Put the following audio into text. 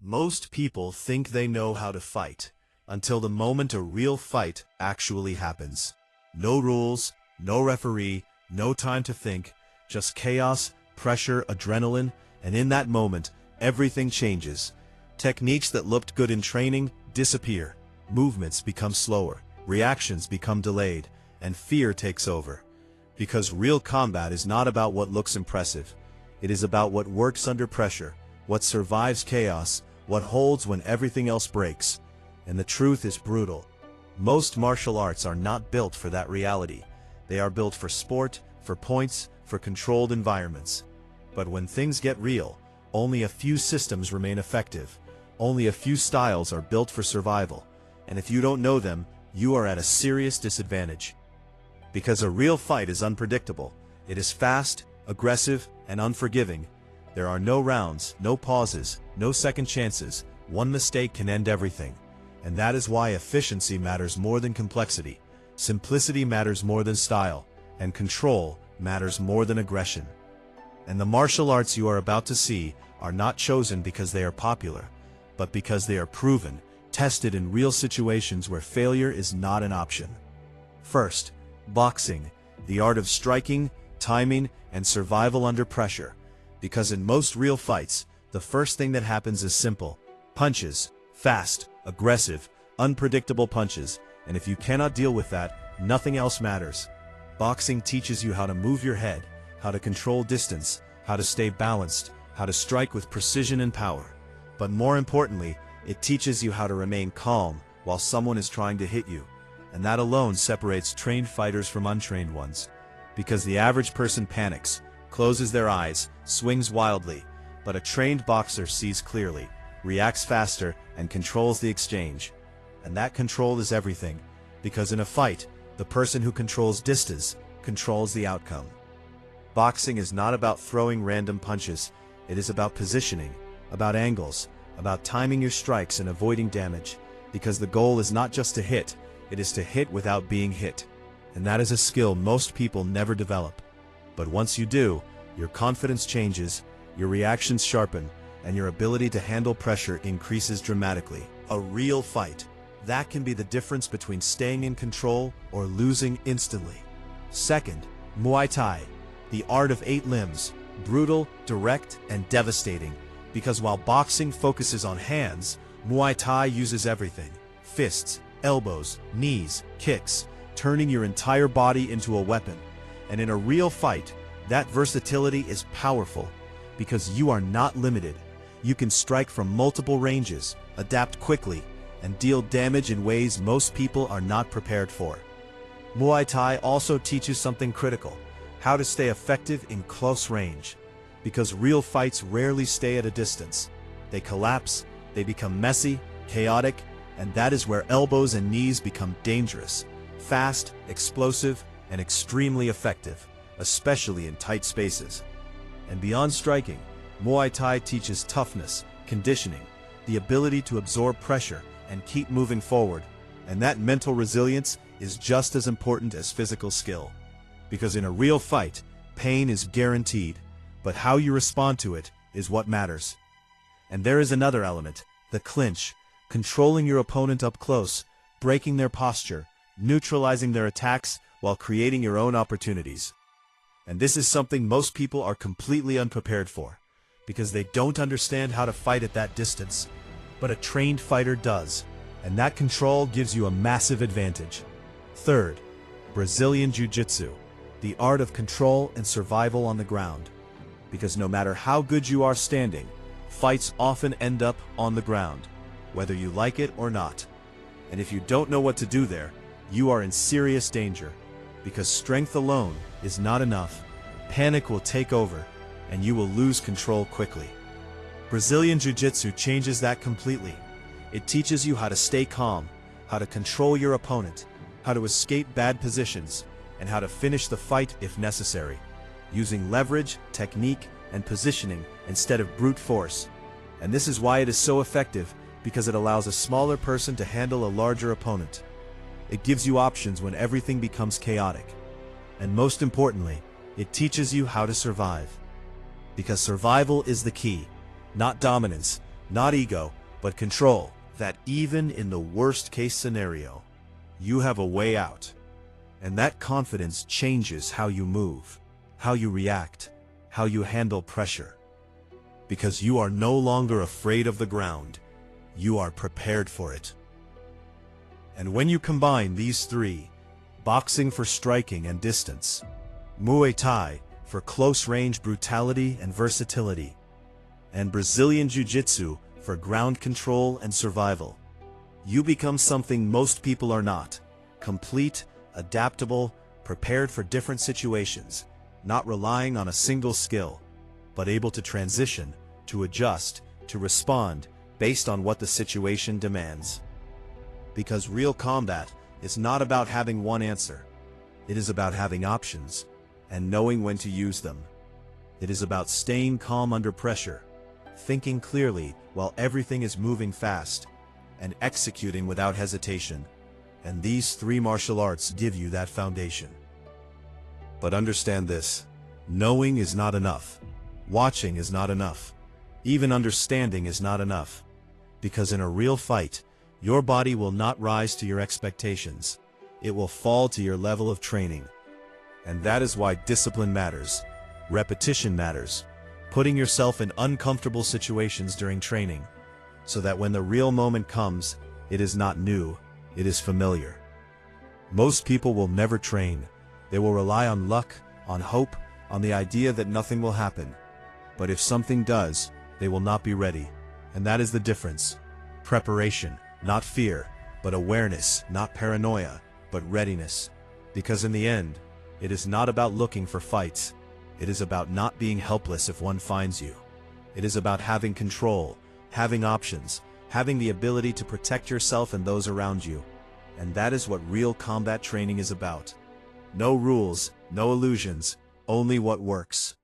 Most people think they know how to fight until the moment a real fight actually happens. No rules, no referee, no time to think, just chaos, pressure, adrenaline, and in that moment, everything changes. Techniques that looked good in training disappear. Movements become slower, reactions become delayed, and fear takes over. Because real combat is not about what looks impressive. It is about what works under pressure, what survives chaos, what holds when everything else breaks. And the truth is brutal. Most martial arts are not built for that reality. They are built for sport, for points, for controlled environments. But when things get real, only a few systems remain effective. Only a few styles are built for survival. And if you don't know them, you are at a serious disadvantage. Because a real fight is unpredictable. It is fast, aggressive, and unforgiving. There are no rounds, no pauses, no second chances. One mistake can end everything. And that is why efficiency matters more than complexity. Simplicity matters more than style. And control matters more than aggression. And the martial arts you are about to see are not chosen because they are popular, but because they are proven, tested in real situations where failure is not an option. First, boxing, the art of striking, timing, and survival under pressure. Because in most real fights, the first thing that happens is simple. Punches. Fast, aggressive, unpredictable punches. And if you cannot deal with that, nothing else matters. Boxing teaches you how to move your head, how to control distance, how to stay balanced, how to strike with precision and power. But more importantly, it teaches you how to remain calm while someone is trying to hit you. And that alone separates trained fighters from untrained ones. Because the average person panics, closes their eyes, swings wildly, but a trained boxer sees clearly, reacts faster, and controls the exchange. And that control is everything, because in a fight, the person who controls distance controls the outcome. Boxing is not about throwing random punches. It is about positioning, about angles, about timing your strikes and avoiding damage. Because the goal is not just to hit, it is to hit without being hit. And that is a skill most people never develop. But once you do, your confidence changes, your reactions sharpen, and your ability to handle pressure increases dramatically. A real fight. That can be the difference between staying in control or losing instantly. Second, Muay Thai, the art of 8 limbs, brutal, direct, and devastating. Because while boxing focuses on hands, Muay Thai uses everything. Fists, elbows, knees, kicks, turning your entire body into a weapon. And in a real fight, that versatility is powerful, because you are not limited. You can strike from multiple ranges, adapt quickly, and deal damage in ways most people are not prepared for. Muay Thai also teaches something critical: how to stay effective in close range. Because real fights rarely stay at a distance. They collapse, they become messy, chaotic, and that is where elbows and knees become dangerous. Fast, explosive, and extremely effective, especially in tight spaces. And beyond striking, Muay Thai teaches toughness, conditioning, the ability to absorb pressure and keep moving forward. And that mental resilience is just as important as physical skill. Because in a real fight, pain is guaranteed, but how you respond to it is what matters. And there is another element, the clinch, controlling your opponent up close, breaking their posture, neutralizing their attacks while creating your own opportunities. And this is something most people are completely unprepared for, because they don't understand how to fight at that distance. But a trained fighter does, and that control gives you a massive advantage. Third, Brazilian Jiu-Jitsu, the art of control and survival on the ground. Because no matter how good you are standing, fights often end up on the ground, whether you like it or not. And if you don't know what to do there, you are in serious danger. Because strength alone is not enough. Panic will take over, and you will lose control quickly. Brazilian Jiu-Jitsu changes that completely. It teaches you how to stay calm, how to control your opponent, how to escape bad positions, and how to finish the fight if necessary, using leverage, technique, and positioning instead of brute force. And this is why it is so effective, because it allows a smaller person to handle a larger opponent. It gives you options when everything becomes chaotic. And most importantly, it teaches you how to survive. Because survival is the key, not dominance, Not ego, but control. That even in the worst-case scenario, you have a way out. And that confidence changes how you move, how you react, how you handle pressure. Because you are no longer afraid of the ground, you are prepared for it. And when you combine these three, boxing for striking and distance, Muay Thai for close-range brutality and versatility, and Brazilian Jiu-Jitsu for ground control and survival, you become something most people are not: complete, adaptable, prepared for different situations, not relying on a single skill, but able to transition, to adjust, to respond based on what the situation demands. Because real combat is not about having one answer. It is about having options and knowing when to use them. It is about staying calm under pressure, thinking clearly while everything is moving fast, and executing without hesitation. And these three martial arts give you that foundation. But understand this: knowing is not enough. Watching is not enough. Even understanding is not enough. Because in a real fight, your body will not rise to your expectations. It will fall to your level of training. And that is why discipline matters. Repetition matters. Putting yourself in uncomfortable situations during training, so that when the real moment comes, it is not new, it is familiar. Most people will never train. They will rely on luck, on hope, on the idea that nothing will happen. But if something does, they will not be ready. And that is the difference. Preparation, not fear, but awareness, not paranoia, but readiness. Because in the end, it is not about looking for fights. It is about not being helpless if one finds you. It is about having control, having options, having the ability to protect yourself and those around you. And that is what real combat training is about. No rules, no illusions, only what works.